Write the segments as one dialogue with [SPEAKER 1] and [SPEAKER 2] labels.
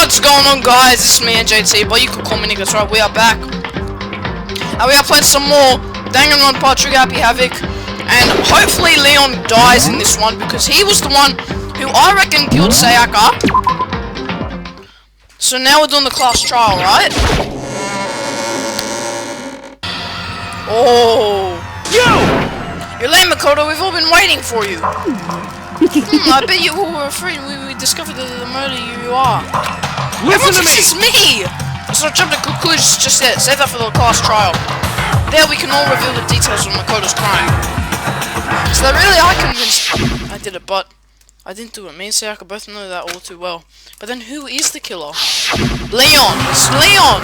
[SPEAKER 1] What's going on, guys? It's me and JT, but you can call me niggas, right? We are back. And we are playing some more Danganronpa, Trigger Happy Havoc. And hopefully Leon dies in this one, because he was the one who I reckon killed Sayaka. So now we're doing the class trial, right? Oh. You're late, Makoto. We've all been waiting for you. I bet you all were afraid we discovered the murder you are.
[SPEAKER 2] Listen to me!
[SPEAKER 1] It's me! Let's not jump to conclusions just yet. Save that for the class trial. There we can all reveal the details of Makoto's crime. So that really I convinced I did it, but I didn't do it. Me and Sayaka both know that all too well. But then who is the killer? Leon! It's Leon!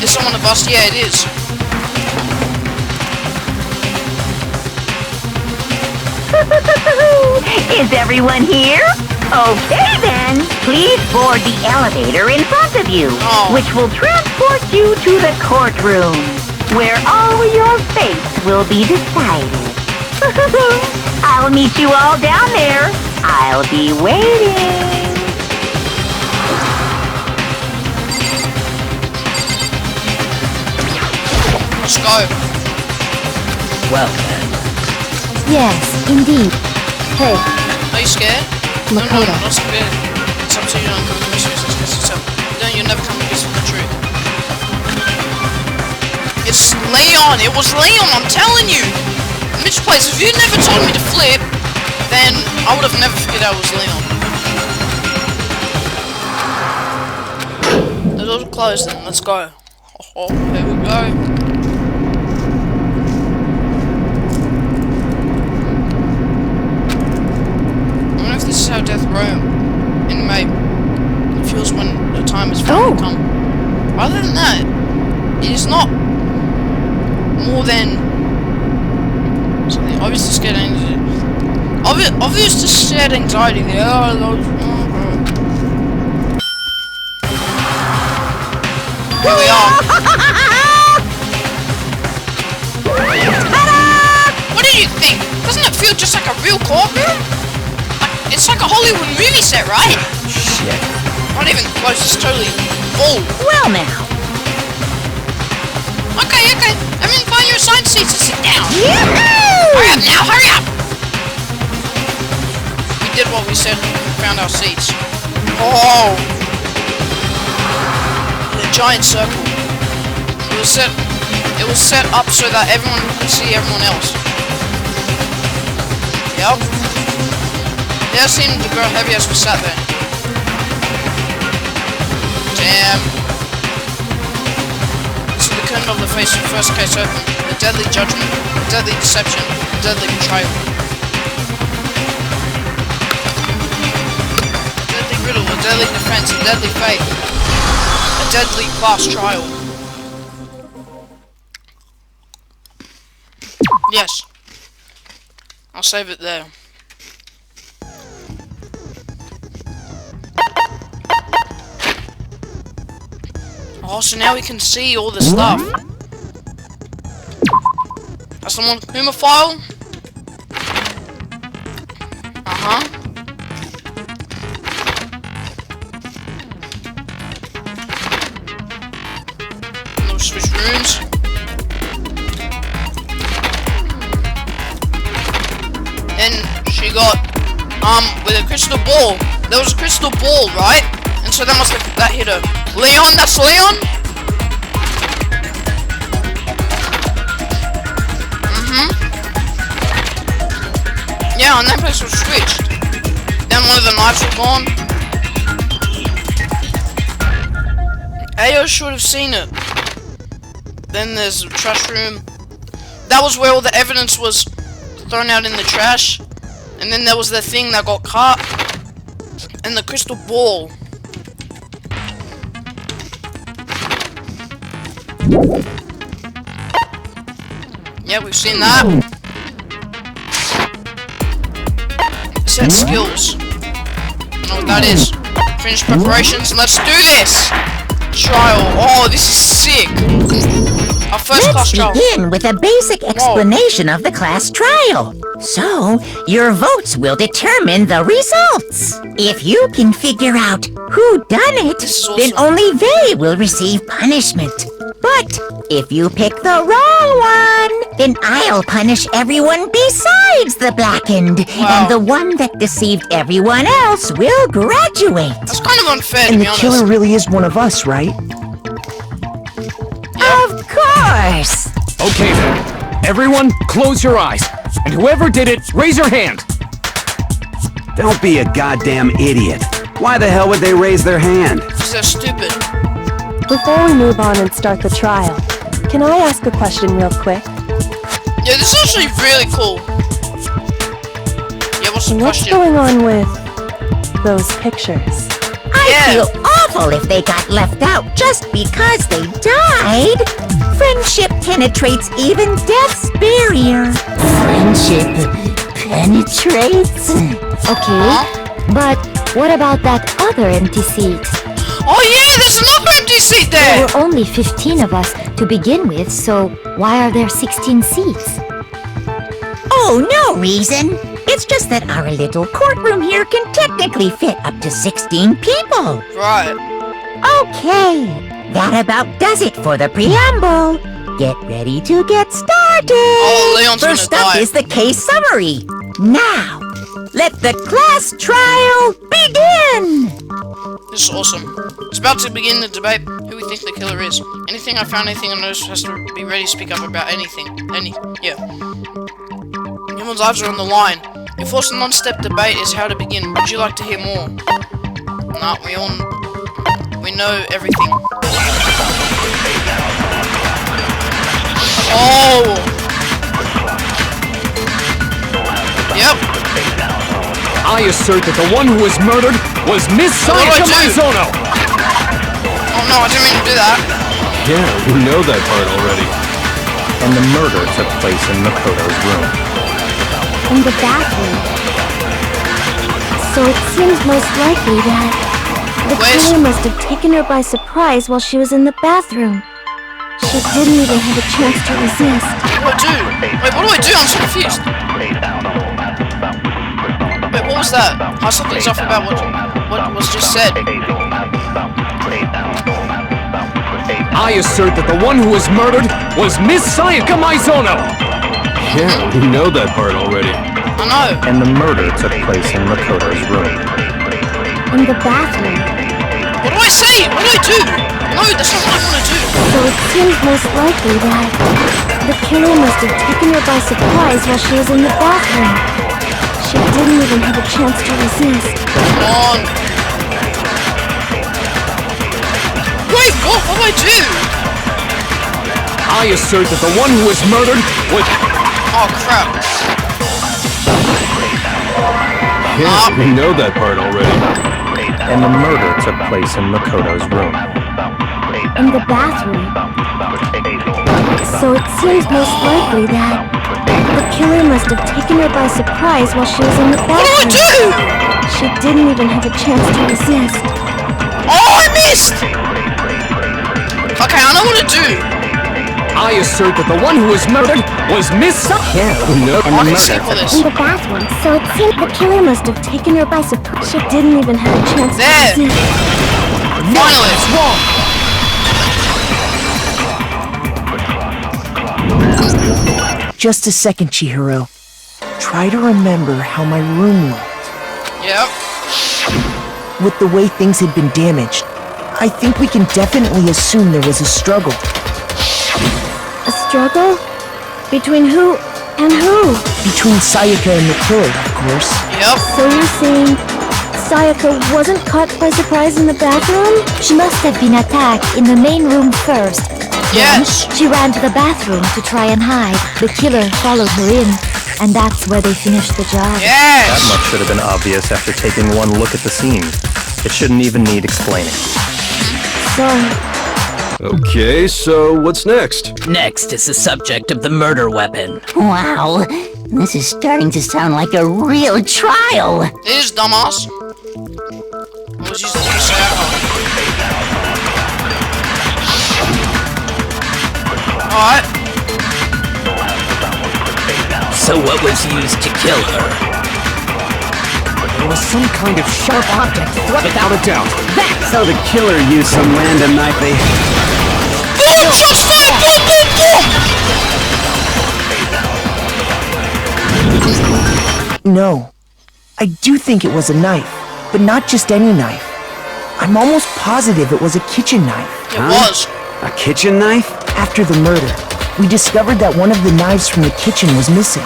[SPEAKER 1] Is someone a bust? Yeah, it is.
[SPEAKER 3] Is everyone here? Okay then, please board the elevator in front of you, which will transport you to the courtroom, where all your fates will be decided. I'll meet you all down there. I'll be waiting.
[SPEAKER 1] Let's go.
[SPEAKER 4] Well then.
[SPEAKER 5] Yes, indeed. Hey.
[SPEAKER 1] Are you scared?
[SPEAKER 5] Makoto.
[SPEAKER 1] No, not scared. It's up to you, don't come to this yourself. No, you'll never come to this with the truth. It's Leon! It was Leon, I'm telling you! Mitch Place, if you never told me to flip, then I would have never figured out it was Leon. The doors are closed then, let's go. Oh, here we go. This is how death row inmate feels when the time has finally come. Other than that, it is not more than something obvious to scared anxiety. Obvious to shared anxiety. There are those. Here we are. What do you think? Doesn't it feel just like a real courtroom? It's like a Hollywood movie set, right?
[SPEAKER 4] Shit.
[SPEAKER 1] Not even close, it's totally full.
[SPEAKER 3] Well now.
[SPEAKER 1] Okay. Everyone find your assigned seats and sit down.
[SPEAKER 3] Yahoo!
[SPEAKER 1] Hurry up now, hurry up! We did what we said, we found our seats. Oh! In a giant circle. It was set up so that everyone could see everyone else. Yep. Yeah, I seen the girl heavy as was sat there. Damn. This is the curtain of the face of the first case open. A deadly judgment, a deadly deception, a deadly betrayal. A deadly riddle, a deadly defense, a deadly fate. A deadly class trial. Yes. I'll save it there. Oh, so now we can see all the stuff. That's someone hemophile? Uh-huh. No switch rooms. And she got with a crystal ball. There was a crystal ball, right? And so that hit her. Leon, that's Leon? Yeah, and that place was switched. Then one of the knives were gone. Ayo should have seen it. Then there's a trash room. That was where all the evidence was thrown out in the trash. And then there was the thing that got cut. And the crystal ball. Yeah, we've seen that. Set skills. I know what that is. Finish preparations. Let's do this! Trial. Oh, this is sick. Our first class trial.
[SPEAKER 3] Let's begin with a basic explanation of the class trial. So, your votes will determine the results. If you can figure out who done it, then only they will receive punishment. But if you pick the wrong one, then I'll punish everyone besides the blackened. And the one that deceived everyone else will graduate.
[SPEAKER 1] That's kind of unfair,
[SPEAKER 2] and the killer really is one of us, right?
[SPEAKER 3] Of course!
[SPEAKER 6] Okay then. Everyone, close your eyes. And whoever did it, raise your hand.
[SPEAKER 7] Don't be a goddamn idiot. Why the hell would they raise their hand?
[SPEAKER 1] Because they're stupid.
[SPEAKER 8] Before we move on and start the trial, can I ask a question real quick?
[SPEAKER 1] Yeah, this is actually really cool. Yeah, what's the
[SPEAKER 8] What's
[SPEAKER 1] question?
[SPEAKER 8] going on with those pictures?
[SPEAKER 3] I feel awful if they got left out just because they died. Friendship penetrates even death's barrier.
[SPEAKER 5] Friendship penetrates? Okay, but what about that other empty seat?
[SPEAKER 1] Oh yeah, there's another empty seat
[SPEAKER 5] There
[SPEAKER 1] there!
[SPEAKER 5] were only 15 of us to begin with, so why are there 16 seats?
[SPEAKER 3] Oh, no reason. It's just that our little courtroom here can technically fit up to 16 people.
[SPEAKER 1] Right.
[SPEAKER 3] Okay, that about does it for the preamble. Get ready to get started.
[SPEAKER 1] Oh, Leon's
[SPEAKER 3] First
[SPEAKER 1] gonna
[SPEAKER 3] up
[SPEAKER 1] die.
[SPEAKER 3] is the case summary. Now, let the class trial begin.
[SPEAKER 1] This is awesome. It's about to begin the debate who we think the killer is. Anything I found, anything I noticed has to be ready to speak up about anything. Yeah. Everyone's lives are on the line. Your forced non-step debate is how to begin. Would you like to hear more? Nah, we know everything. Oh! Yep.
[SPEAKER 6] I assert that the one who was murdered was Miss Sayaka Maizono!
[SPEAKER 1] Oh no, I didn't mean to do that.
[SPEAKER 9] Yeah, we know that part already.
[SPEAKER 10] And the murder took place in Makoto's room.
[SPEAKER 5] In the bathroom. So it seems most likely that the killer must have taken her by surprise while she was in the bathroom. She didn't even have a chance to resist.
[SPEAKER 1] What do I do? Wait, what do I do? I'm so confused. Wait, what was that? How something's off about what was just said.
[SPEAKER 6] I assert that the one who was murdered was Miss Sayaka Maizono!
[SPEAKER 9] Yeah, we know that part already.
[SPEAKER 1] I know.
[SPEAKER 10] And the murder took place in Makoto's room.
[SPEAKER 5] In the bathroom.
[SPEAKER 1] What do I say? What do I do? No, that's not what I want to do.
[SPEAKER 5] So it seems most likely that the killer must have taken her by surprise while she was in the bathroom. She didn't even have a chance to resist.
[SPEAKER 1] Come on. Wait, what do I do?
[SPEAKER 6] I assert that the one who was murdered was...
[SPEAKER 1] Oh, crap.
[SPEAKER 9] Yeah, we know that part already.
[SPEAKER 10] And the murder took place in Makoto's room.
[SPEAKER 5] In the bathroom. So it seems most likely that the killer must have taken her by surprise while she was in the bathroom.
[SPEAKER 1] What do I do?
[SPEAKER 5] She didn't even have a chance to resist.
[SPEAKER 1] Oh, I missed! Okay, I know what to do.
[SPEAKER 6] I assert that the one who was murdered was Miss Sayaka.
[SPEAKER 10] Yeah, we know. And the
[SPEAKER 1] I
[SPEAKER 10] murder
[SPEAKER 1] see for this.
[SPEAKER 5] In the bathroom. So it seems the killer must have taken her by surprise. She didn't even have a chance to resist.
[SPEAKER 1] Finally, it's wrong.
[SPEAKER 2] Just a second, Chihiro. Try to remember how my room looked.
[SPEAKER 1] Yep.
[SPEAKER 2] With the way things had been damaged, I think we can definitely assume there was a struggle.
[SPEAKER 5] A struggle? Between who and who?
[SPEAKER 2] Between Sayaka and the killer, of course.
[SPEAKER 1] Yep.
[SPEAKER 5] So you're saying Sayaka wasn't caught by surprise in the bathroom? She must have been attacked in the main room first.
[SPEAKER 1] Yes.
[SPEAKER 5] Then she ran to the bathroom to try and hide. The killer followed her in, and that's where they finished the job.
[SPEAKER 1] Yes.
[SPEAKER 10] That much should have been obvious after taking one look at the scene. It shouldn't even need explaining.
[SPEAKER 5] Sorry.
[SPEAKER 9] Okay, so what's next?
[SPEAKER 4] Next is the subject of the murder weapon.
[SPEAKER 3] Wow, this is starting to sound like a real trial.
[SPEAKER 1] It is, dumbass. I was using the Sayaka. Alright.
[SPEAKER 4] So what was used to kill her?
[SPEAKER 6] There was some kind of sharp object, without a doubt.
[SPEAKER 7] So the killer used some random knife they...
[SPEAKER 1] Boom! Shots fired! Boom! Boom! Boom!
[SPEAKER 2] No. I do think it was a knife, but not just any knife. I'm almost positive it was a kitchen knife.
[SPEAKER 1] It was.
[SPEAKER 7] A kitchen knife?
[SPEAKER 2] After the murder, we discovered that one of the knives from the kitchen was missing.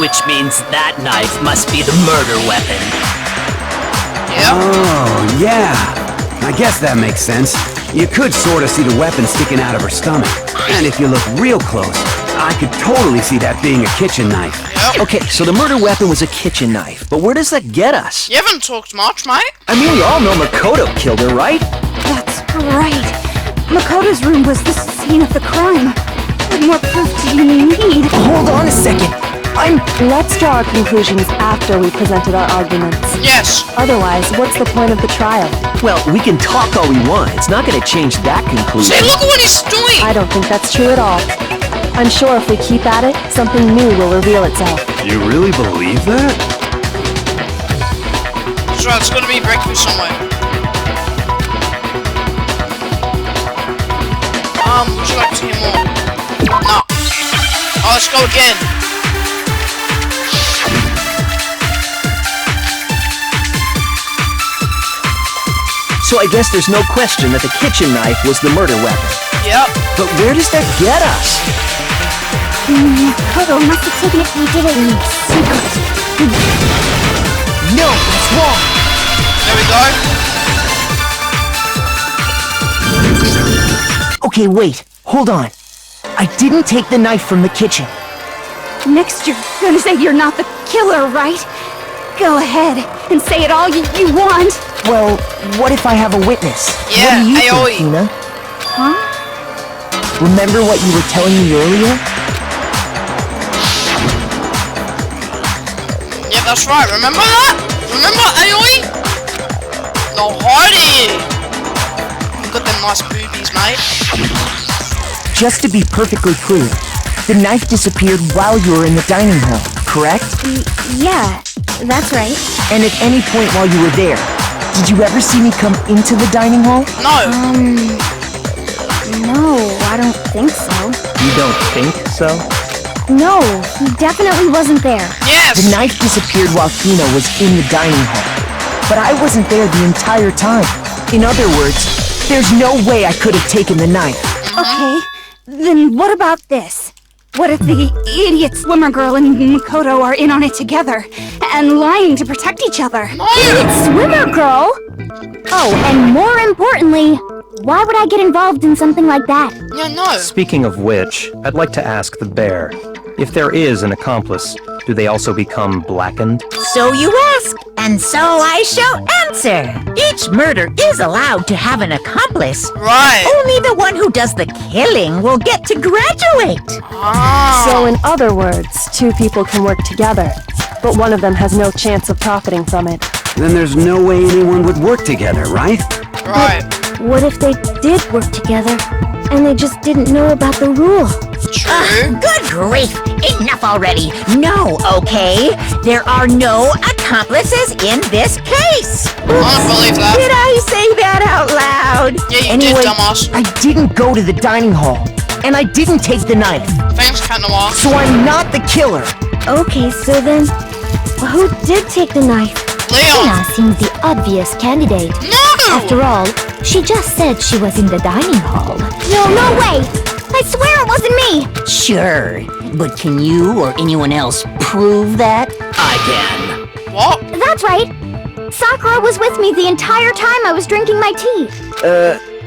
[SPEAKER 4] Which means that knife must be the murder weapon.
[SPEAKER 1] Yeah.
[SPEAKER 7] Oh, yeah. I guess that makes sense. You could sort of see the weapon sticking out of her stomach. And if you look real close, I could totally see that being a kitchen knife.
[SPEAKER 1] Yep.
[SPEAKER 11] Okay, so the murder weapon was a kitchen knife, but where does that get us?
[SPEAKER 1] You haven't talked much, mate.
[SPEAKER 11] I mean, we all know Makoto killed her, right?
[SPEAKER 5] That's right. Makoto's room was the scene of the crime. What more proof do you need?
[SPEAKER 2] Hold on a second.
[SPEAKER 8] Let's draw our conclusions after we presented our arguments.
[SPEAKER 1] Yes.
[SPEAKER 8] Otherwise, what's the point of the trial?
[SPEAKER 11] Well, we can talk all we want. It's not going to change that conclusion.
[SPEAKER 1] See, look at what he's doing.
[SPEAKER 8] I don't think that's true at all. I'm sure if we keep at it, something new will reveal itself.
[SPEAKER 9] You really believe that?
[SPEAKER 1] That's right, it's gotta be a breakthrough somewhere. Would you like to hear more? No. Oh, let's go again.
[SPEAKER 11] So I guess there's no question that the kitchen knife was the murder weapon.
[SPEAKER 1] Yep.
[SPEAKER 11] But where does that get us?
[SPEAKER 5] Makoto must have taken it. We did it in secret.
[SPEAKER 2] No, that's wrong.
[SPEAKER 1] There we go.
[SPEAKER 2] Okay, wait. Hold on. I didn't take the knife from the kitchen.
[SPEAKER 5] Next, you're gonna say you're not the killer, right? Go ahead and say it all you want.
[SPEAKER 2] Well, what if I have a witness?
[SPEAKER 1] Yeah,
[SPEAKER 2] what do you
[SPEAKER 1] Aoi.
[SPEAKER 2] think, Tina?
[SPEAKER 5] Huh?
[SPEAKER 2] Remember what you were telling me earlier?
[SPEAKER 1] Yeah, that's right. Remember that? Remember Aoi? No, Hardy. You got them nice boobies, mate.
[SPEAKER 2] Just to be perfectly clear, the knife disappeared while you were in the dining hall, correct?
[SPEAKER 5] Yeah, that's right.
[SPEAKER 2] And at any point while you were there, did you ever see me come into the dining hall?
[SPEAKER 1] No.
[SPEAKER 5] No, I don't think so.
[SPEAKER 10] You don't think so?
[SPEAKER 5] No, he definitely wasn't there.
[SPEAKER 1] Yes.
[SPEAKER 2] The knife disappeared while Hina was in the dining hall. But I wasn't there the entire time. In other words, there's no way I could have taken the knife.
[SPEAKER 5] Okay, then what about this? What if the idiot swimmer girl and Makoto are in on it together and lying to protect each other?
[SPEAKER 1] Idiot
[SPEAKER 5] swimmer girl? Oh, and more importantly, why would I get involved in something like that?
[SPEAKER 1] Yeah, no.
[SPEAKER 10] Speaking of which, I'd like to ask the bear, if there is an accomplice, do they also become blackened?
[SPEAKER 3] So you ask, and so I shall answer. Each murder is allowed to have an accomplice.
[SPEAKER 1] Right.
[SPEAKER 3] Only the one who does the killing will get to graduate.
[SPEAKER 8] So in other words, two people can work together, but one of them has no chance of profiting from it.
[SPEAKER 7] Then there's no way anyone would work together, right?
[SPEAKER 1] Right.
[SPEAKER 5] What if they did work together, and they just didn't know about the rule?
[SPEAKER 1] True.
[SPEAKER 3] Good grief! Enough already. No, okay? There are no accomplices in this case.
[SPEAKER 1] I don't believe that.
[SPEAKER 3] Did I say that out loud?
[SPEAKER 1] Yeah, you
[SPEAKER 2] Anyway,
[SPEAKER 1] did, dumbass.
[SPEAKER 2] I didn't go to the dining hall. And I didn't take the knife.
[SPEAKER 1] Thanks, Cat Noir.
[SPEAKER 2] So I'm not the killer.
[SPEAKER 5] Okay, so then, who did take the knife?
[SPEAKER 1] Leon.
[SPEAKER 5] Hina seems the obvious candidate.
[SPEAKER 1] No!
[SPEAKER 5] After all, she just said she was in the dining hall. No way! I swear it wasn't me!
[SPEAKER 3] Sure, but can you or anyone else prove that?
[SPEAKER 4] I can.
[SPEAKER 1] What?
[SPEAKER 5] That's right. Sakura was with me the entire time I was drinking my tea.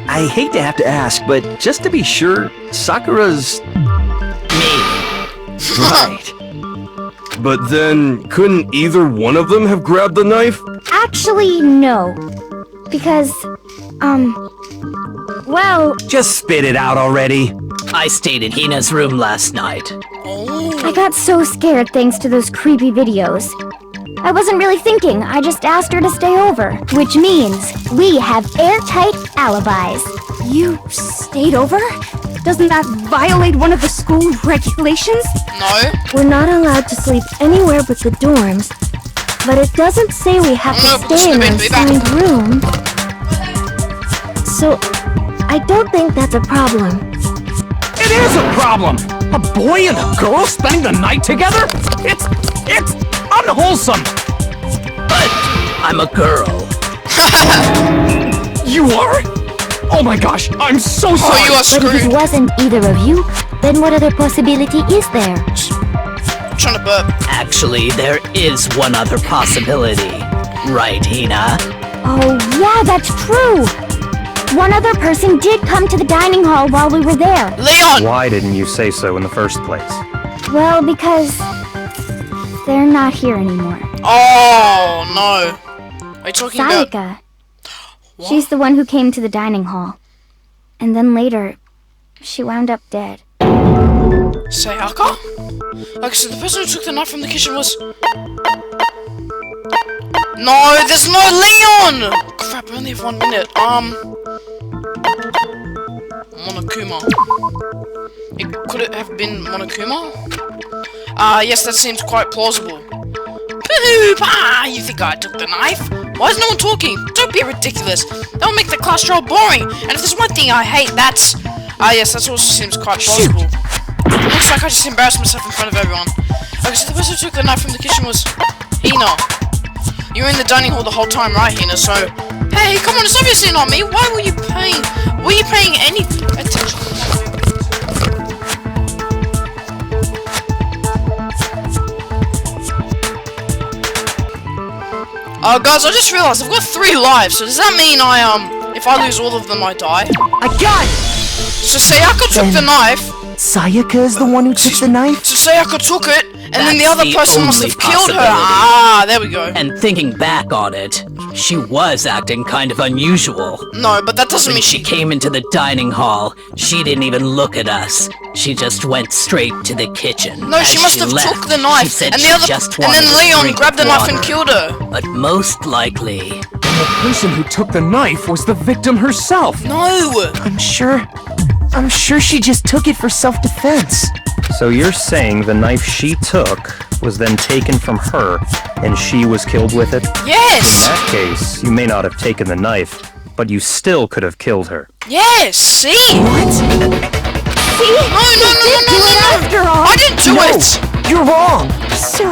[SPEAKER 11] I hate to have to ask, but just to be sure, Sakura's...
[SPEAKER 4] Me.
[SPEAKER 11] Right.
[SPEAKER 9] But then, couldn't either one of them have grabbed the knife?
[SPEAKER 5] Actually, no. Because, well,
[SPEAKER 7] Just spit it out already.
[SPEAKER 4] I stayed in Hina's room last night.
[SPEAKER 5] I got so scared thanks to those creepy videos. I wasn't really thinking, I just asked her to stay over. Which means we have airtight alibis. You stayed over? Doesn't that violate one of the school regulations?
[SPEAKER 1] No.
[SPEAKER 5] We're not allowed to sleep anywhere but the dorms, but it doesn't say we have to stay in our assigned room. So, I don't think that's a problem.
[SPEAKER 6] It is a problem! A boy and a girl spending the night together? It's unwholesome!
[SPEAKER 4] But I'm a girl.
[SPEAKER 6] You are? Oh my gosh, I'm so sorry!
[SPEAKER 1] Oh, you are screwed!
[SPEAKER 5] But if it wasn't either of you, then what other possibility is there?
[SPEAKER 1] I'm trying to burp.
[SPEAKER 4] Actually, there is one other possibility. Right, Hina?
[SPEAKER 5] Oh, yeah, that's true! One other person did come to the dining hall while we were there.
[SPEAKER 1] Leon!
[SPEAKER 10] Why didn't you say so in the first place?
[SPEAKER 5] Well, because they're not here anymore.
[SPEAKER 1] Oh, no. Are you talking about...
[SPEAKER 5] Sayaka. She's the one who came to the dining hall. And then later, she wound up dead.
[SPEAKER 1] Sayaka? Okay, so the person who took the knife from the kitchen was... No, there's no Leon! Crap, I only have 1 minute. Monokuma. Could it have been Monokuma? Yes, that seems quite plausible. Pooh-pah! You think I took the knife? Why is no one talking? Don't be ridiculous. That'll make the class trial boring. And if there's one thing I hate, that's... yes, that also seems quite plausible. Looks like I just embarrassed myself in front of everyone. Okay, so the person who took the knife from the kitchen was... Hina. You were in the dining hall the whole time, right, Hina? So... Hey, come on, it's obviously not me. Why were you paying... Were you paying any attention? Guys, I just realized I've got 3 lives, so does that mean if I lose all of them, I die?
[SPEAKER 2] I got it!
[SPEAKER 1] So Sayaka took the knife.
[SPEAKER 2] Sayaka is the one who took the knife?
[SPEAKER 1] So Sayaka took it, and then the other
[SPEAKER 4] That's
[SPEAKER 1] person
[SPEAKER 4] the
[SPEAKER 1] must have
[SPEAKER 4] only
[SPEAKER 1] killed her.
[SPEAKER 4] possibility.
[SPEAKER 1] Ah, there we go.
[SPEAKER 4] And thinking back on it, she was acting kind of unusual.
[SPEAKER 1] No, but that doesn't
[SPEAKER 4] When
[SPEAKER 1] mean
[SPEAKER 4] she came into the dining hall, she didn't even look at us. She just went straight to the kitchen.
[SPEAKER 1] No,
[SPEAKER 4] As
[SPEAKER 1] she must have
[SPEAKER 4] left,
[SPEAKER 1] took the knife,
[SPEAKER 4] she said
[SPEAKER 1] and
[SPEAKER 4] she
[SPEAKER 1] the other,
[SPEAKER 4] just
[SPEAKER 1] and then
[SPEAKER 4] wanted a
[SPEAKER 1] Leon
[SPEAKER 4] drink
[SPEAKER 1] grabbed the
[SPEAKER 4] of
[SPEAKER 1] knife and
[SPEAKER 4] water.
[SPEAKER 1] killed her.
[SPEAKER 4] But most likely,
[SPEAKER 6] The person who took the knife was the victim herself!
[SPEAKER 1] No!
[SPEAKER 2] I'm sure she just took it for self-defense.
[SPEAKER 10] So you're saying the knife she took was then taken from her, and she was killed with it?
[SPEAKER 1] Yes!
[SPEAKER 10] In that case, you may not have taken the knife, but you still could have killed her.
[SPEAKER 1] Yes, see?
[SPEAKER 2] What?
[SPEAKER 5] See?
[SPEAKER 1] No.
[SPEAKER 5] After all.
[SPEAKER 1] I didn't do it!
[SPEAKER 2] You're wrong!
[SPEAKER 3] So,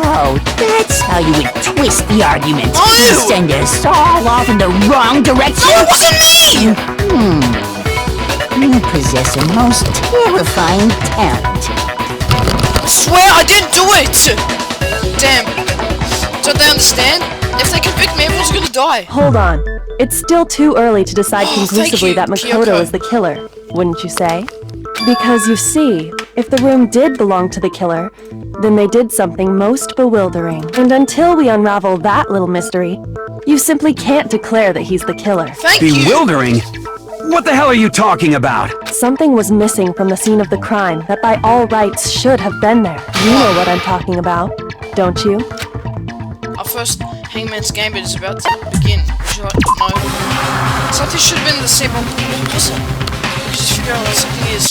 [SPEAKER 3] that's how you would twist the argument.
[SPEAKER 1] Oh!
[SPEAKER 3] You send us all off in the wrong direction.
[SPEAKER 1] No, it wasn't me!
[SPEAKER 3] You possess a most terrifying talent.
[SPEAKER 1] I swear I didn't do it! Damn. Don't they understand? If they convict me, everyone's gonna die.
[SPEAKER 8] Hold on. It's still too early to decide
[SPEAKER 1] Oh, thank
[SPEAKER 8] conclusively
[SPEAKER 1] you,
[SPEAKER 8] that Makoto
[SPEAKER 1] Kyoko.
[SPEAKER 8] is the killer, wouldn't you say? Because you see, if the room did belong to the killer, then they did something most bewildering. And until we unravel that little mystery, you simply can't declare that he's the killer.
[SPEAKER 1] Thank you!
[SPEAKER 7] Bewildering? What the hell are you talking about?
[SPEAKER 8] Something was missing from the scene of the crime that by all rights should have been there. You know what I'm talking about, don't you?
[SPEAKER 1] Our first Hangman's Gambit is about to begin. Would you like to know? Something should have been the same. What was it? Just figure out what something is.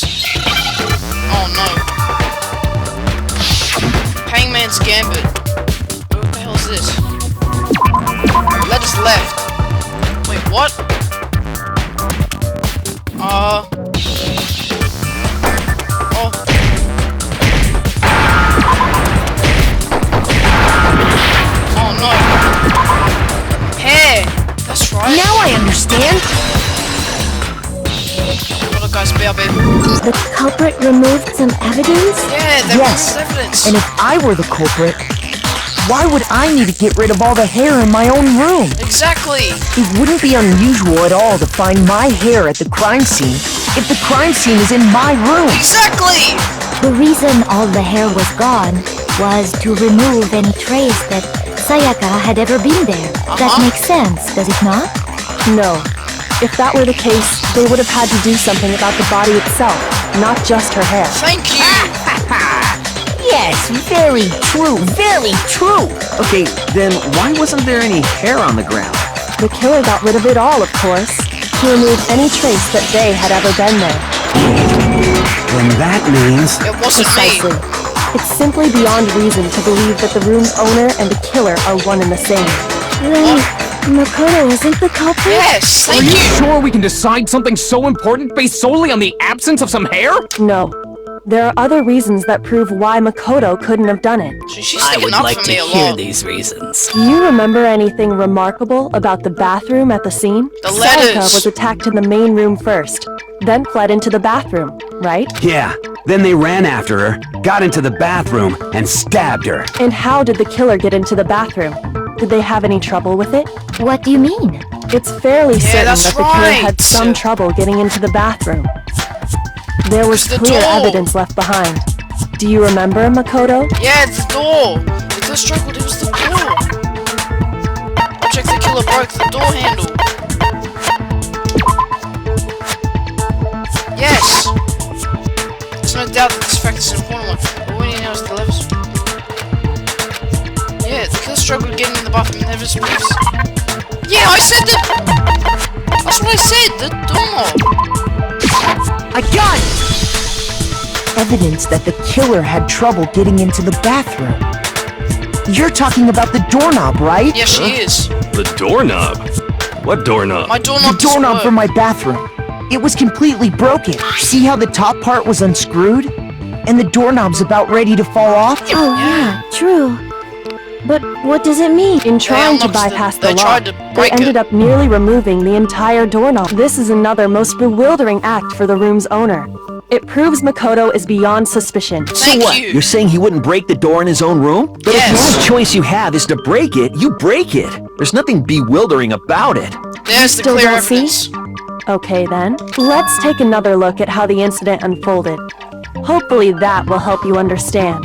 [SPEAKER 1] Oh no. Hangman's Gambit. What the hell is this? Letters left. Wait, what? Oh. Oh no. Hair! That's right.
[SPEAKER 2] Now I understand!
[SPEAKER 1] What up, guys? BRB.
[SPEAKER 5] The culprit removed some evidence?
[SPEAKER 1] Yeah, there
[SPEAKER 2] Yes.
[SPEAKER 1] was evidence.
[SPEAKER 2] And if I were the culprit, why would I need to get rid of all the hair in my own room?
[SPEAKER 1] Exactly.
[SPEAKER 2] It wouldn't be unusual at all to find my hair at the crime scene if the crime scene is in my room.
[SPEAKER 1] Exactly.
[SPEAKER 5] The reason all the hair was gone was to remove any trace that Sayaka had ever been there. That makes sense, does it not?
[SPEAKER 8] No. If that were the case, they would have had to do something about the body itself, not just her hair.
[SPEAKER 1] Thank you.
[SPEAKER 3] Yes, very true, very true.
[SPEAKER 11] Okay, then why wasn't there any hair on the ground?
[SPEAKER 8] The killer got rid of it all, of course. He removed any trace that they had ever been there.
[SPEAKER 7] Then that means...
[SPEAKER 1] It wasn't
[SPEAKER 8] Precisely.
[SPEAKER 1] me.
[SPEAKER 8] It's simply beyond reason to believe that the room's owner and the killer are one and the same.
[SPEAKER 5] Then, Makoto isn't the culprit?
[SPEAKER 1] Yes,
[SPEAKER 6] Are
[SPEAKER 1] thank
[SPEAKER 6] you
[SPEAKER 1] you.
[SPEAKER 6] sure we can decide something so important based solely on the absence of some hair?
[SPEAKER 8] No. There are other reasons that prove why Makoto couldn't have done it.
[SPEAKER 1] She's
[SPEAKER 4] I
[SPEAKER 1] sticking
[SPEAKER 4] would
[SPEAKER 1] up
[SPEAKER 4] like
[SPEAKER 1] for
[SPEAKER 4] to
[SPEAKER 1] me a
[SPEAKER 4] hear
[SPEAKER 1] lot.
[SPEAKER 4] these reasons.
[SPEAKER 8] Do you remember anything remarkable about the bathroom at the scene?
[SPEAKER 1] The
[SPEAKER 8] Sayaka
[SPEAKER 1] letters.
[SPEAKER 8] was attacked in the main room first, then fled into the bathroom, right?
[SPEAKER 7] Yeah, then they ran after her, got into the bathroom, and stabbed her.
[SPEAKER 8] And how did the killer get into the bathroom? Did they have any trouble with it?
[SPEAKER 5] What do you mean?
[SPEAKER 8] It's fairly certain
[SPEAKER 1] that's
[SPEAKER 8] that the killer
[SPEAKER 1] right.
[SPEAKER 8] had some trouble getting into the bathroom. There was
[SPEAKER 1] The
[SPEAKER 8] clear
[SPEAKER 1] door.
[SPEAKER 8] evidence left behind. Do you remember, Makoto?
[SPEAKER 1] Yeah, the door. The killer struggled, it was the door. Object the killer broke the door handle. Yes. There's no doubt that this fact is an important one. But what do you know is the levels. Yeah, the killer struggled getting in the bathroom and never speaks. Yeah, I said that. That's what I said. The door.
[SPEAKER 2] I got it! Evidence that the killer had trouble getting into the bathroom. You're talking about the doorknob, right?
[SPEAKER 1] Yeah, she is.
[SPEAKER 9] The doorknob? What doorknob?
[SPEAKER 1] My doorknob.
[SPEAKER 2] The doorknob for my bathroom. It was completely broken. See how the top part was unscrewed? And the doorknob's about ready to fall off?
[SPEAKER 5] Oh, yeah, true. But what does it mean?
[SPEAKER 8] In trying to
[SPEAKER 1] unlocked
[SPEAKER 8] bypass
[SPEAKER 1] they
[SPEAKER 8] the lock,
[SPEAKER 1] tried to
[SPEAKER 8] they
[SPEAKER 1] break
[SPEAKER 8] ended
[SPEAKER 1] it.
[SPEAKER 8] up nearly removing the entire doorknob. This is another most bewildering act for the room's owner. It proves Makoto is beyond suspicion.
[SPEAKER 1] Thank
[SPEAKER 11] So what?
[SPEAKER 1] you.
[SPEAKER 11] You're saying he wouldn't break the door in his own room? But if the
[SPEAKER 1] Yes.
[SPEAKER 11] only choice you have is to break it, you break it. There's nothing bewildering about it.
[SPEAKER 1] There's the
[SPEAKER 8] Still
[SPEAKER 1] clear
[SPEAKER 8] don't see?
[SPEAKER 1] evidence.
[SPEAKER 8] Okay then, let's take another look at how the incident unfolded. Hopefully that will help you understand.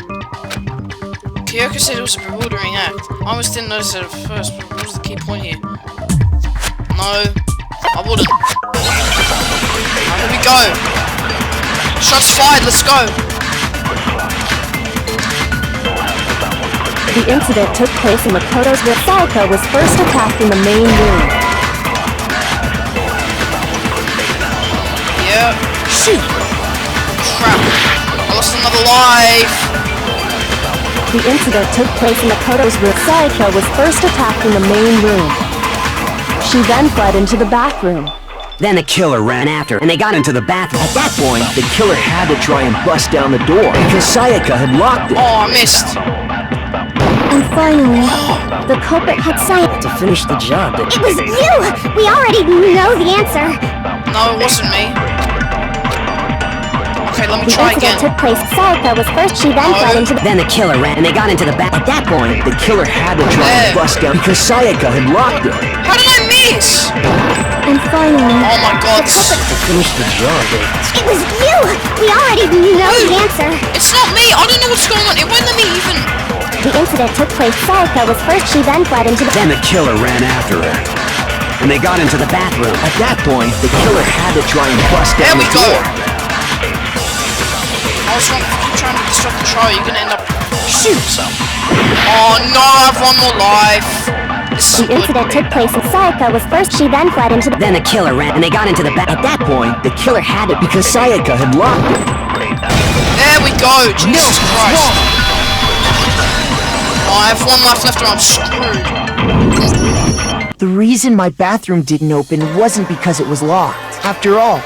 [SPEAKER 1] Kyoko said it was a bewildering act. I almost didn't notice it at first, but what was the key point here? No, I wouldn't. Here we go. Shots fired, let's go.
[SPEAKER 8] The incident took place in Makoto's room. Sayaka was first attacked in the main room.
[SPEAKER 1] Yep.
[SPEAKER 2] Shoot!
[SPEAKER 1] Crap. I lost another life.
[SPEAKER 8] The incident took place in Makoto's room. Sayaka was first attacked in the main room. She then fled into the bathroom.
[SPEAKER 7] Then the killer ran after her, and they got into the bathroom.
[SPEAKER 11] At that point, the killer had to try and bust down the door because Sayaka had locked it.
[SPEAKER 1] Oh, I missed.
[SPEAKER 5] And finally, the culprit had sight.
[SPEAKER 11] To finish the job,
[SPEAKER 5] It was you! We already know the answer.
[SPEAKER 1] No, it wasn't me. Okay, let me
[SPEAKER 5] The
[SPEAKER 1] try
[SPEAKER 5] incident
[SPEAKER 1] again.
[SPEAKER 5] took place. Sayaka was first. She then fled into the...
[SPEAKER 7] Then the killer ran, and they got into the bathroom.
[SPEAKER 11] At that point, the killer had to try
[SPEAKER 1] There.
[SPEAKER 11] and bust down because Sayaka had locked it.
[SPEAKER 1] How did I miss?
[SPEAKER 5] And finally...
[SPEAKER 1] Oh my god.
[SPEAKER 11] To finish the job,
[SPEAKER 5] It was you! We already know the answer.
[SPEAKER 1] It's not me. I don't know what's going on. It won't let me even.
[SPEAKER 5] The incident took place. Sayaka was first. She then fled into the...
[SPEAKER 7] Then the killer ran after her, and they got into the bathroom.
[SPEAKER 11] At that point, the killer had to try and bust
[SPEAKER 1] There
[SPEAKER 11] down
[SPEAKER 1] we
[SPEAKER 11] the
[SPEAKER 1] go.
[SPEAKER 11] door.
[SPEAKER 1] I was wrong. If you keep trying to disrupt the trial, you're gonna end up shooting yourself. Oh no, I have one more life. This is
[SPEAKER 5] The incident took place. Sayaka was first. She then fled into the...
[SPEAKER 7] Then the killer ran, and they got into the bathroom.
[SPEAKER 11] At that point, the killer had to because Sayaka had locked it.
[SPEAKER 1] There we go. Jesus Christ. Oh, I have one life left, or I'm screwed.
[SPEAKER 2] The reason my bathroom didn't open wasn't because it was locked. After all,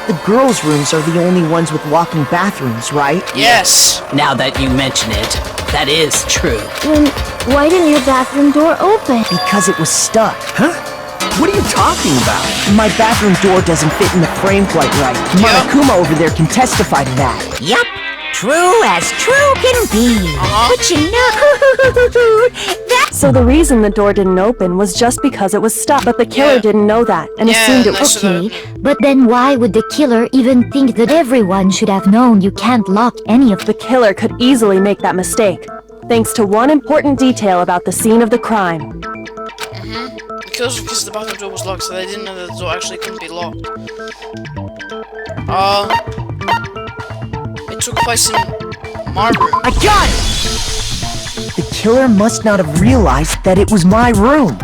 [SPEAKER 2] the girls' rooms are the only ones with walking bathrooms, right?
[SPEAKER 1] Yes.
[SPEAKER 4] Now that you mention it, that is true.
[SPEAKER 5] Then why didn't your bathroom door open?
[SPEAKER 2] Because it was stuck.
[SPEAKER 11] Huh? What are you talking about?
[SPEAKER 2] My bathroom door doesn't fit in the frame quite right. Monokuma over there can testify to that.
[SPEAKER 3] Yup. True as true can be. But you know, that's...
[SPEAKER 8] So the reason the door didn't open was just because it was stuck. But the killer didn't know that and assumed it was...
[SPEAKER 5] Okay, but then why would the killer even think that everyone should have known you can't lock any of
[SPEAKER 8] The killer could easily make that mistake, thanks to one important detail about the scene of the crime.
[SPEAKER 1] Because the bathroom door was locked, so they didn't know that the door actually couldn't be locked. It took place in my room.
[SPEAKER 2] I got it! The killer must not have realized that it was my room.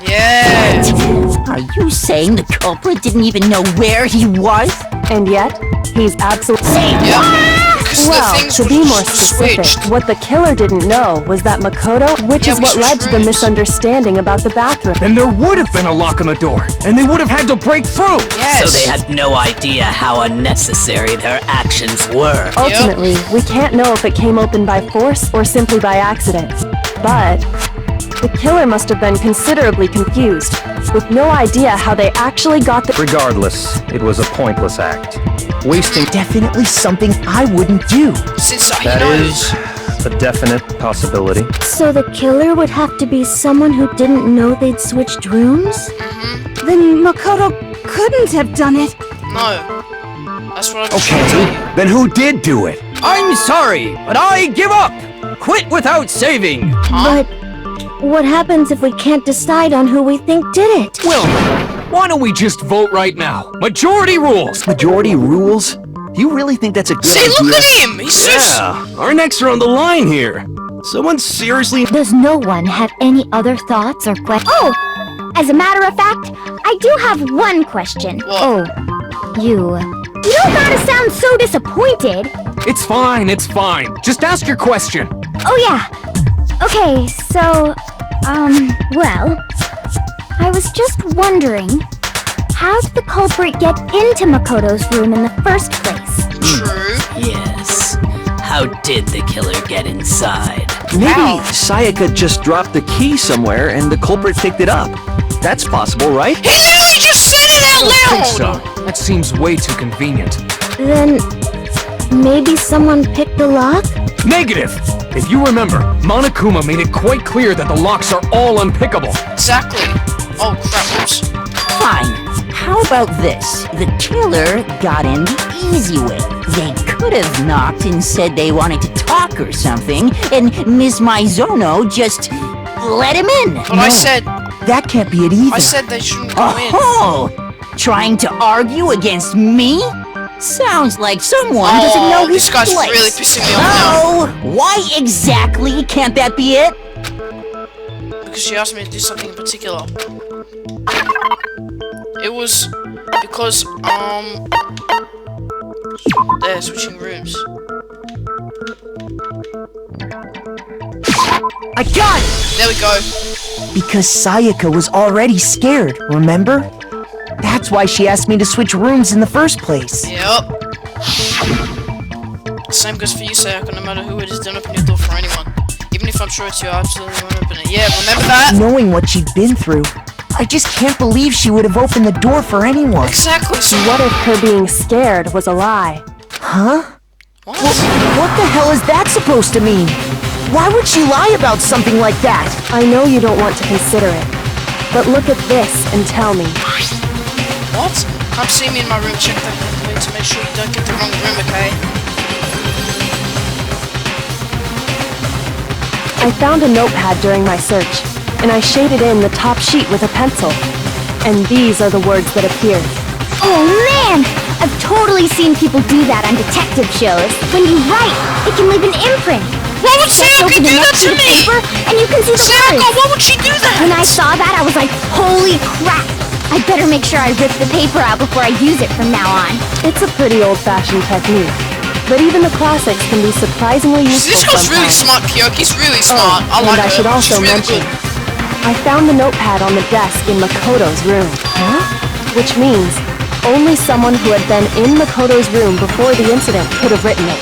[SPEAKER 1] Yeah.
[SPEAKER 3] Are you saying the culprit didn't even know where he was?
[SPEAKER 8] And yet, He's absolutely...
[SPEAKER 1] Well,
[SPEAKER 8] to be more specific, what the killer didn't know was that Makoto, which is what led to the misunderstanding about the bathroom.
[SPEAKER 6] Then there would have been a lock on the door, and they would have had to break through!
[SPEAKER 4] So they had no idea how unnecessary their actions were.
[SPEAKER 8] Ultimately, we can't know if it came open by force or simply by accident. But the killer must have been considerably confused, with no idea how they actually got the...
[SPEAKER 10] Regardless, it was a pointless act. Wasting...
[SPEAKER 2] Definitely something I wouldn't do.
[SPEAKER 10] That is a definite possibility.
[SPEAKER 5] So the killer would have to be someone who didn't know they'd switched rooms?
[SPEAKER 12] Then Makoto couldn't have done it.
[SPEAKER 1] No. That's what I'm trying to tell you.
[SPEAKER 7] Then who did do it?
[SPEAKER 11] I'm sorry, but I give up! Quit without saving!
[SPEAKER 5] But what happens if we can't decide on who we think did it?
[SPEAKER 6] Well, why don't we just vote right now? Majority rules!
[SPEAKER 11] Majority rules? Do you really think that's a good idea?
[SPEAKER 1] See, look at him! He's so...
[SPEAKER 9] Yeah, our necks are on the line here. Someone seriously...
[SPEAKER 5] Does no one have any other thoughts or questions?
[SPEAKER 13] Oh! As a matter of fact, I do have one question.
[SPEAKER 1] What?
[SPEAKER 13] Oh, you don't gotta sound so disappointed.
[SPEAKER 6] It's fine, it's fine. Just ask your question.
[SPEAKER 13] Oh yeah. Okay, so, well, I was just wondering, how did the culprit get into Makoto's room in the first place?
[SPEAKER 1] True.
[SPEAKER 4] Yes. How did the killer get inside?
[SPEAKER 11] Maybe Sayaka just dropped the key somewhere and the culprit picked it up. That's possible, right?
[SPEAKER 1] He literally just said it out loud!
[SPEAKER 6] I don't think so. That seems way too convenient.
[SPEAKER 5] Then maybe someone picked the lock?
[SPEAKER 6] Negative! If you remember, Monokuma made it quite clear that the locks are all unpickable.
[SPEAKER 1] Exactly. Oh crap, oops.
[SPEAKER 14] Fine. How about this? The killer got in the easy way. They could have knocked and said they wanted to talk or something, and Ms. Maizono just let him in.
[SPEAKER 1] But I said...
[SPEAKER 2] That can't be it either.
[SPEAKER 1] I said they shouldn't go in.
[SPEAKER 14] Oh! Trying to argue against me? Sounds like someone doesn't know his
[SPEAKER 1] this guy's
[SPEAKER 14] place.
[SPEAKER 1] really pissing me off now.
[SPEAKER 14] Oh, why exactly can't that be it?
[SPEAKER 1] Because she asked me to do something in particular. It was because, they're switching rooms.
[SPEAKER 2] I got it!
[SPEAKER 1] There we go.
[SPEAKER 2] Because Sayaka was already scared, remember? That's why she asked me to switch rooms in the first place.
[SPEAKER 1] Yep. Same goes for you, Sayaka. No matter who it is, don't open your door for anyone. Even if I'm sure it's you, I absolutely won't open it. Yeah, remember that?
[SPEAKER 2] Knowing what she'd been through, I just can't believe she would have opened the door for anyone.
[SPEAKER 1] Exactly. So
[SPEAKER 8] what if her being scared was a lie?
[SPEAKER 2] Huh?
[SPEAKER 1] What?
[SPEAKER 2] What the hell is that supposed to mean? Why would she lie about something like that?
[SPEAKER 8] I know you don't want to consider it, but look at this and tell me.
[SPEAKER 1] What? Come see me in my room. Check that way to make sure you don't get the wrong room, okay?
[SPEAKER 8] I found a notepad during my search, and I shaded in the top sheet with a pencil. And these are the words that appeared.
[SPEAKER 13] Oh man! I've totally seen people do that on detective shows. When you write, it can leave an imprint.
[SPEAKER 1] Why would Sayaka do that to me?
[SPEAKER 13] And you can see the
[SPEAKER 1] Sayaka,
[SPEAKER 13] words.
[SPEAKER 1] why would she do that?
[SPEAKER 13] When I saw that, I was like, holy crap! I better make sure I rip the paper out before I use it from now on.
[SPEAKER 8] It's a pretty old-fashioned technique, but even the classics can be surprisingly useful
[SPEAKER 1] This girl's really
[SPEAKER 8] sometimes.
[SPEAKER 1] smart, Kyoki's really smart. I like
[SPEAKER 8] and I
[SPEAKER 1] her.
[SPEAKER 8] should also
[SPEAKER 1] She's really
[SPEAKER 8] mention,
[SPEAKER 1] good.
[SPEAKER 8] I found the notepad on the desk in Makoto's room. Huh? Which means only someone who had been in Makoto's room before the incident could have written it.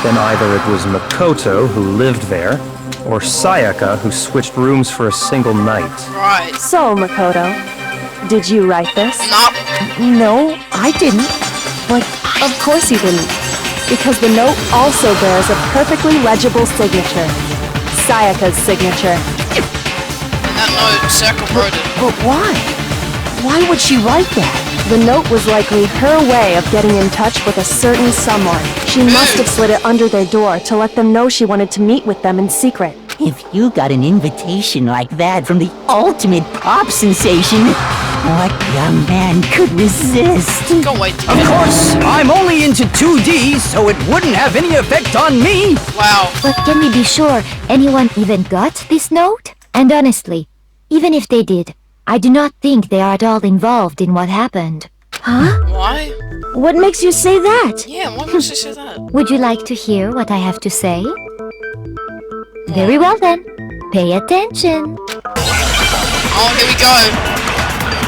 [SPEAKER 10] Then either it was Makoto who lived there, or Sayaka who switched rooms for a single night.
[SPEAKER 1] Right.
[SPEAKER 8] So, Makoto, did you write this?
[SPEAKER 1] Nope.
[SPEAKER 2] No, I didn't.
[SPEAKER 8] But of course you didn't, because the note also bears a perfectly legible signature. Sayaka's signature.
[SPEAKER 1] And that note, Sayaka wrote it.
[SPEAKER 2] But why? Why would she write that?
[SPEAKER 8] The note was likely her way of getting in touch with a certain someone. She must have slid it under their door to let them know she wanted to meet with them in secret.
[SPEAKER 14] If you got an invitation like that from the ultimate pop sensation, what young man could resist?
[SPEAKER 1] Go away, dude.
[SPEAKER 11] Of course, I'm only into 2D, so it wouldn't have any effect on me.
[SPEAKER 1] Wow.
[SPEAKER 13] But can we be sure anyone even got this note? And honestly, even if they did, I do not think they are at all involved in what happened.
[SPEAKER 5] Huh?
[SPEAKER 1] Why?
[SPEAKER 5] What makes you say that?
[SPEAKER 1] Yeah, why makes you say that?
[SPEAKER 13] Would you like to hear what I have to say? Very well then. Pay attention.
[SPEAKER 1] Oh, here we go.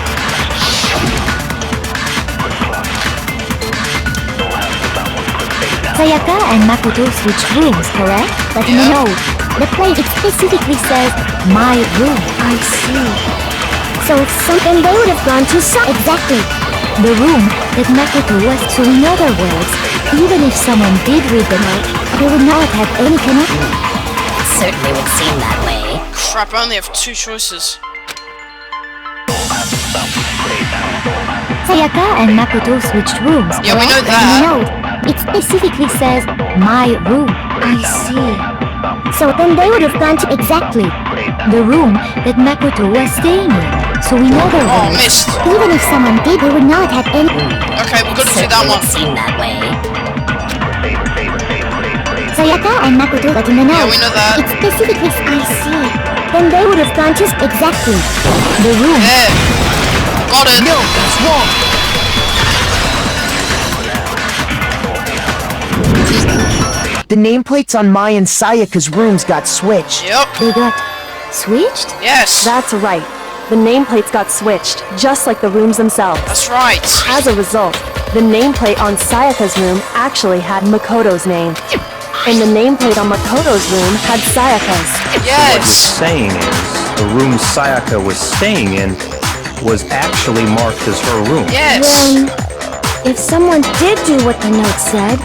[SPEAKER 13] Sayaka and Makoto switched rooms, correct? But in the note, the plate specifically says, my room.
[SPEAKER 5] I see. So it's something they would have gone to
[SPEAKER 13] Exactly. The room that Makoto was to. In other words, even if someone did read the note, they would not have any connection.
[SPEAKER 14] It certainly would seem that way.
[SPEAKER 1] Crap, I only have 2 choices.
[SPEAKER 13] Sayaka and Makoto switched rooms.
[SPEAKER 1] Yeah, we know
[SPEAKER 13] correct?
[SPEAKER 1] that.
[SPEAKER 13] In the note, it specifically says, my room.
[SPEAKER 5] I see.
[SPEAKER 13] So then they would have gone to exactly the room that Makoto was staying in. So in other words,
[SPEAKER 1] missed.
[SPEAKER 13] even if someone did, they would not have any.
[SPEAKER 1] Okay, we've got to do that one.
[SPEAKER 14] Seem that way.
[SPEAKER 13] Sayaka and Makoto, but in the note,
[SPEAKER 1] Yeah, we know that.
[SPEAKER 13] it specifically. I see. Then they would have gone to exactly the room.
[SPEAKER 1] Yeah. Got it.
[SPEAKER 2] No, that's wrong. The nameplates on Mai and Sayaka's rooms got switched.
[SPEAKER 1] Yep.
[SPEAKER 13] They got switched?
[SPEAKER 1] Yes.
[SPEAKER 8] That's right. The nameplates got switched, just like the rooms themselves.
[SPEAKER 1] That's right.
[SPEAKER 8] As a result, the nameplate on Sayaka's room actually had Makoto's name. And the nameplate on Makoto's room had Sayaka's.
[SPEAKER 1] Yes.
[SPEAKER 10] What you're saying is, the room Sayaka was staying in was actually marked as her room.
[SPEAKER 1] Yes.
[SPEAKER 5] Then, if someone did do what the note said,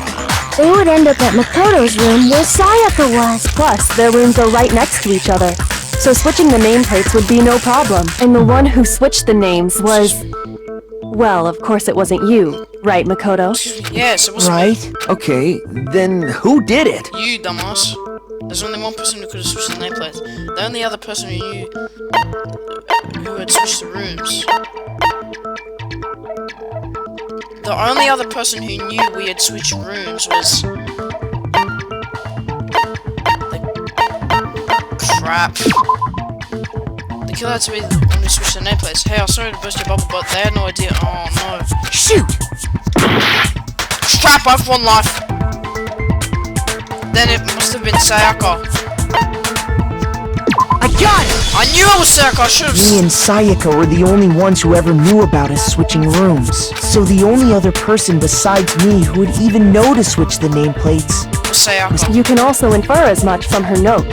[SPEAKER 5] they would end up at Makoto's room where Sayaka was.
[SPEAKER 8] Plus, their rooms are right next to each other, so switching the nameplates would be no problem. And the one who switched the names was... Well, of course it wasn't you, right, Makoto?
[SPEAKER 1] Yes, it was
[SPEAKER 11] Right? Okay, then who did it?
[SPEAKER 1] you, dumbass. There's only one person who could have switched the nameplate. The only other person who knew who had switched the rooms. The only other person who knew we had switched rooms was... Crap. The killer had to be the one who switched the nameplates. Hey, I'm sorry to burst your bubble, but they had no idea. Oh no.
[SPEAKER 2] Shoot!
[SPEAKER 1] Crap, I've 1 life. Then it must have been Sayaka.
[SPEAKER 2] I got it!
[SPEAKER 1] I knew it was Sayaka, I should have...
[SPEAKER 2] Me and Sayaka were the only ones who ever knew about us switching rooms. So the only other person besides me who would even know to switch the nameplates
[SPEAKER 1] was Sayaka.
[SPEAKER 8] You can also infer as much from her note.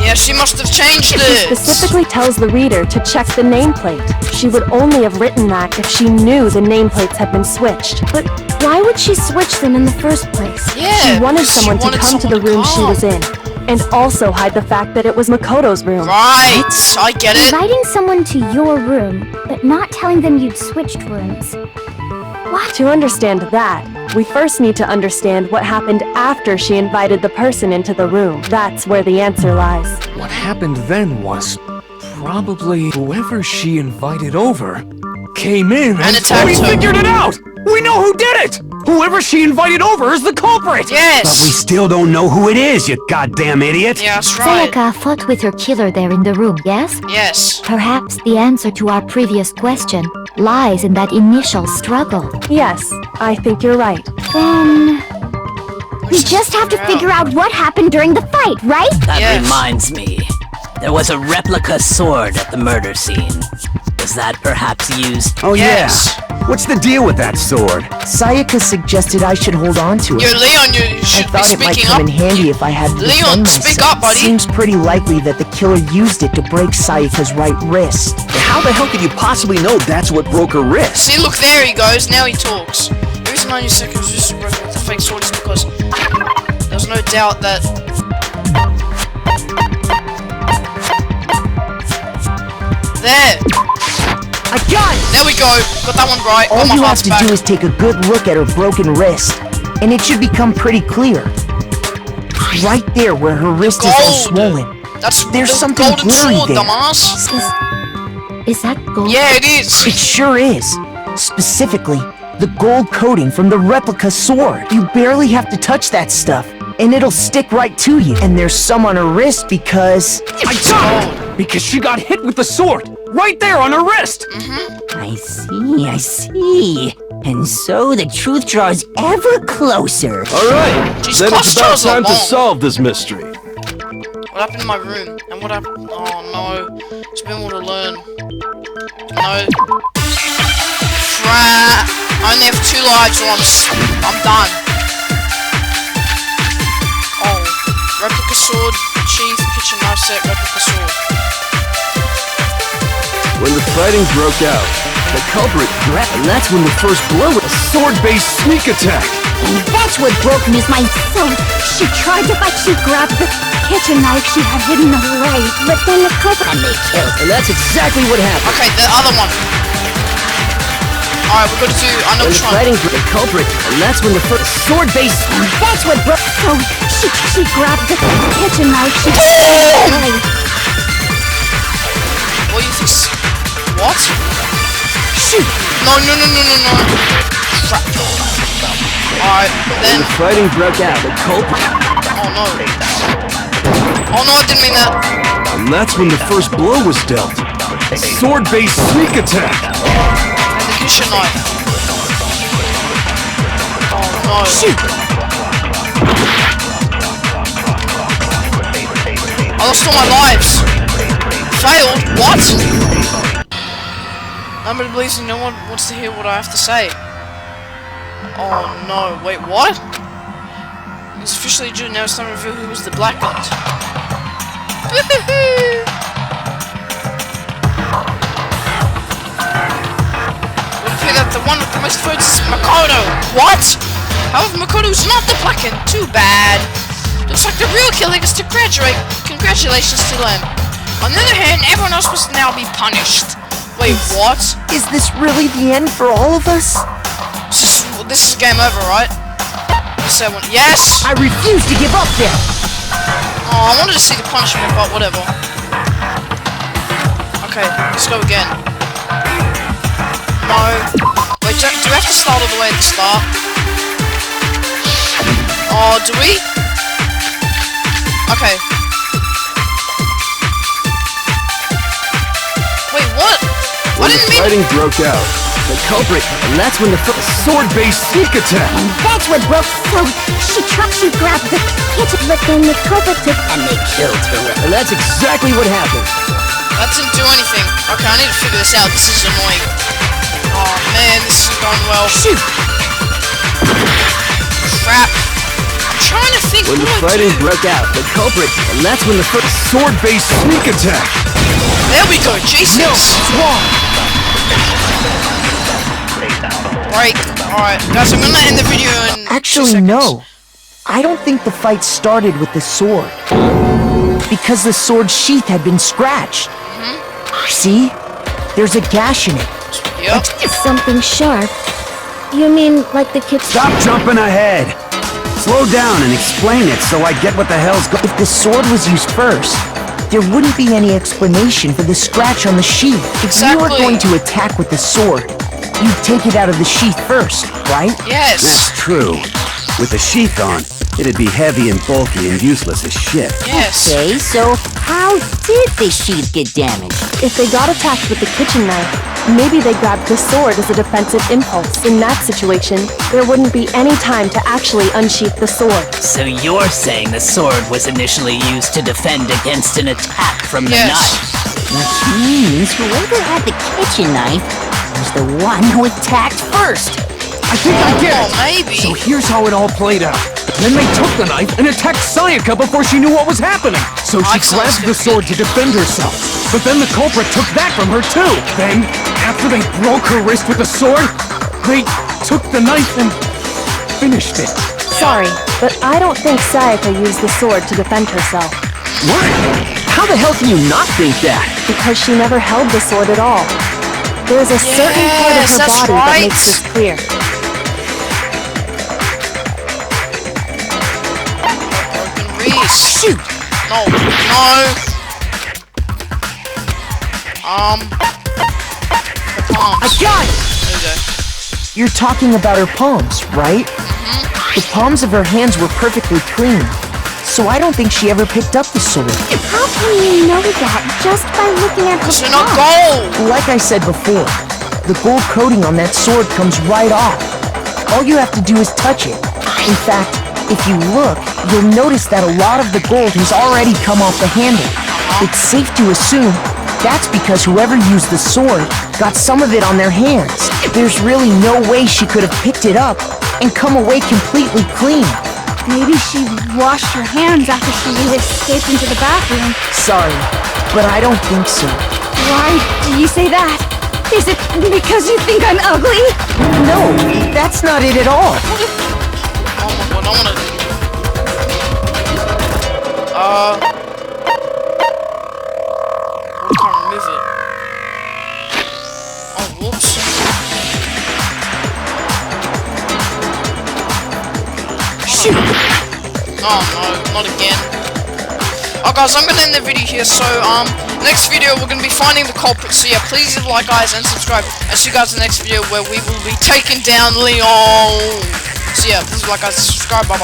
[SPEAKER 1] Yeah, she must have changed
[SPEAKER 8] She
[SPEAKER 1] it.
[SPEAKER 8] specifically tells the reader to check the nameplate. She would only have written that if she knew the nameplates had been switched.
[SPEAKER 5] But why would she switch them in the first place?
[SPEAKER 1] Yeah,
[SPEAKER 8] She wanted
[SPEAKER 1] because
[SPEAKER 8] someone
[SPEAKER 1] she wanted
[SPEAKER 8] to come to the
[SPEAKER 1] someone
[SPEAKER 8] room she
[SPEAKER 1] come.
[SPEAKER 8] was in, and also hide the fact that it was Makoto's room.
[SPEAKER 1] Right, I get it.
[SPEAKER 13] Inviting someone to your room, but not telling them you'd switched rooms.
[SPEAKER 8] What? To understand that, we first need to understand what happened after she invited the person into the room. That's where the answer lies.
[SPEAKER 6] What happened then was probably whoever she invited over came in and
[SPEAKER 1] attacked
[SPEAKER 6] we
[SPEAKER 1] her.
[SPEAKER 6] figured it out! We know who did it! Whoever she invited over is the culprit!
[SPEAKER 1] Yes.
[SPEAKER 7] But we still don't know who it is, you goddamn idiot!
[SPEAKER 1] Yeah, that's right.
[SPEAKER 13] Sayaka fought with her killer there in the room, yes?
[SPEAKER 1] Yes.
[SPEAKER 13] Perhaps the answer to our previous question lies in that initial struggle.
[SPEAKER 8] Yes, I think you're right.
[SPEAKER 13] Then... we just have to figure out what happened during the fight, right?
[SPEAKER 4] That reminds me. There was a replica sword at the murder scene. Was that perhaps used?
[SPEAKER 7] Oh yeah. What's the deal with that sword?
[SPEAKER 2] Sayaka suggested I should hold on to it.
[SPEAKER 1] Yo, Leon, you should
[SPEAKER 2] I thought
[SPEAKER 1] be
[SPEAKER 2] it might
[SPEAKER 1] speaking
[SPEAKER 2] come
[SPEAKER 1] up.
[SPEAKER 2] in handy if I had to
[SPEAKER 1] Leon,
[SPEAKER 2] defend
[SPEAKER 1] speak
[SPEAKER 2] myself.
[SPEAKER 1] up, buddy.
[SPEAKER 2] Seems pretty likely that the killer used it to break Sayaka's right wrist.
[SPEAKER 11] How the hell could you possibly know that's what broke her wrist?
[SPEAKER 1] See, look, there he goes. Now he talks. The reason I knew Sayaka was just broken with the fake sword is because there's no doubt that... There.
[SPEAKER 2] I got it!
[SPEAKER 1] There we go. Got that one right.
[SPEAKER 2] All
[SPEAKER 1] Got my
[SPEAKER 2] you have
[SPEAKER 1] hearts
[SPEAKER 2] to
[SPEAKER 1] back.
[SPEAKER 2] do is take a good look at her broken wrist, and it should become pretty clear. Right there where her wrist is all swollen. There's
[SPEAKER 1] the
[SPEAKER 2] something
[SPEAKER 1] golden
[SPEAKER 2] blurry
[SPEAKER 1] sword,
[SPEAKER 2] there.
[SPEAKER 1] dumbass.
[SPEAKER 13] Is that gold?
[SPEAKER 1] Yeah, it is.
[SPEAKER 2] It sure is. Specifically, the gold coating from the replica sword. You barely have to touch that stuff, and it'll stick right to you. And there's some on her wrist because...
[SPEAKER 6] I got it! Because she got hit with the sword! right there on her wrist!
[SPEAKER 14] I see. And so the truth draws ever closer.
[SPEAKER 9] Alright,
[SPEAKER 1] Jeez,
[SPEAKER 9] then it's about time to
[SPEAKER 1] long.
[SPEAKER 9] solve this mystery.
[SPEAKER 1] What happened in my room? And what happened? Oh no. It's been more to learn. No. Crap. I only have 2 lives or I'm done. Oh. Replica sword, sheath, kitchen knife set, replica sword.
[SPEAKER 9] When the fighting broke out,
[SPEAKER 11] The culprit grabbed, and that's when the first blow was a sword-based sneak attack.
[SPEAKER 3] And that's what broke Miss So she tried to fight. She grabbed the kitchen knife she had hidden away, but then the culprit and they killed.
[SPEAKER 11] And that's exactly what happened.
[SPEAKER 1] Okay, the other one. Alright, we're gonna do. I know which one.
[SPEAKER 11] Fighting for the culprit, and that's when the first sword-based.
[SPEAKER 3] And that's what broke. So she grabbed the kitchen knife she had hidden away.
[SPEAKER 1] What do you think? What?
[SPEAKER 3] Shoot!
[SPEAKER 1] No. Crap. Alright, then.
[SPEAKER 11] When the fighting broke out, the culprit.
[SPEAKER 1] Oh no. Oh no, I didn't mean that.
[SPEAKER 9] and that's when the first blow was dealt. A sword-based sneak attack.
[SPEAKER 1] And the kitchen knife. Oh no.
[SPEAKER 3] Shoot!
[SPEAKER 1] I lost all my lives. Failed? What? Nobody believes me, no one wants to hear what I have to say. Oh no, wait, what? It's officially June, now it's time to reveal who was the black belt. Would appear that the one with the most votes is Makoto. What? However, Makoto's not the black one. Too bad. Looks like the real killer gets to graduate. Congratulations to them. On the other hand, everyone else must now be punished. Wait, what?
[SPEAKER 2] Is this really the end for all of us?
[SPEAKER 1] This is game over, right? So, yes!
[SPEAKER 2] I refuse to give up then!
[SPEAKER 1] Oh, I wanted to see the punishment, but whatever. Okay, let's go again. No. Wait, do we have to start all the way at the start? Oh, do we? Okay. Wait, what?
[SPEAKER 9] When the fighting broke out,
[SPEAKER 11] the culprit, and that's when the first sword-based sneak attack.
[SPEAKER 3] And that's what broke. So she grabbed the kitchen, but then the culprit took and they killed her.
[SPEAKER 11] And that's exactly what happened.
[SPEAKER 1] That didn't do anything. Okay, I need to figure this out. This is annoying. Oh man, this isn't going well.
[SPEAKER 3] Shoot!
[SPEAKER 1] Crap. I'm trying to think.
[SPEAKER 11] When the fighting broke out, the culprit, and that's when the first sword-based sneak attack.
[SPEAKER 1] There we go, Jesus!
[SPEAKER 11] No, it's wrong!
[SPEAKER 1] Break. Alright, guys, I'm gonna end the video in
[SPEAKER 2] Actually,
[SPEAKER 1] 2 seconds.
[SPEAKER 2] no. I don't think the fight started with the sword. Because the sword's sheath had been scratched. See? There's a gash in it.
[SPEAKER 1] Yep.
[SPEAKER 5] Something sharp. You mean like the kid's...
[SPEAKER 7] Stop jumping ahead! Slow down and explain it so I get what the hell's going on.
[SPEAKER 2] If the sword was used first, there wouldn't be any explanation for the scratch on the sheath. If you were going to attack with the sword, you'd take it out of the sheath first, right?
[SPEAKER 1] Yes.
[SPEAKER 7] That's true. With the sheath on, it'd be heavy and bulky and useless as shit.
[SPEAKER 1] Yes.
[SPEAKER 14] Okay, so how did the sheath get damaged?
[SPEAKER 8] If they got attacked with the kitchen knife, maybe they grabbed the sword as a defensive impulse. In that situation, there wouldn't be any time to actually unsheath the sword.
[SPEAKER 4] So you're saying the sword was initially used to defend against an attack from the knife?
[SPEAKER 14] Which means whoever had the kitchen knife was the one who attacked first.
[SPEAKER 6] I think I get it!
[SPEAKER 1] Maybe.
[SPEAKER 6] So here's how it all played out. Then they took the knife and attacked Sayaka before she knew what was happening. So she grabbed the sword to defend herself. But then the culprit took that from her too. Then, after they broke her wrist with the sword, they took the knife and finished it.
[SPEAKER 8] Sorry, but I don't think Sayaka used the sword to defend herself.
[SPEAKER 11] What? How the hell can you not think that?
[SPEAKER 8] Because she never held the sword at all. There's a certain part of her body that makes this clear.
[SPEAKER 1] Shoot! No. Her palms.
[SPEAKER 2] I got it!
[SPEAKER 1] There we go.
[SPEAKER 2] You're talking about her palms, right? The palms of her hands were perfectly clean, so I don't think she ever picked up the sword.
[SPEAKER 3] How can you know that?
[SPEAKER 5] just by looking at her
[SPEAKER 1] It's not
[SPEAKER 5] palm.
[SPEAKER 1] gold!
[SPEAKER 2] Like I said before, the gold coating on that sword comes right off. All you have to do is touch it. In fact, if you look, you'll notice that a lot of the gold has already come off the handle. It's safe to assume that's because whoever used the sword got some of it on their hands. There's really no way she could have picked it up and come away completely clean.
[SPEAKER 12] Maybe she washed her hands after she escaped into the bathroom.
[SPEAKER 2] Sorry, but I don't think so.
[SPEAKER 12] Why do you say that? Is it because you think I'm ugly?
[SPEAKER 2] No, that's not it at all.
[SPEAKER 1] Oh my god, I wanna... I can't remove it. Oh, whoops.
[SPEAKER 2] Shoot!
[SPEAKER 1] Oh no, not again. Oh guys, I'm gonna end the video here, so next video we're gonna be finding the culprit, so yeah, please leave a like, guys, and subscribe. And see you guys in the next video where we will be taking down Leon. So yeah, please like, guys, subscribe, bye bye.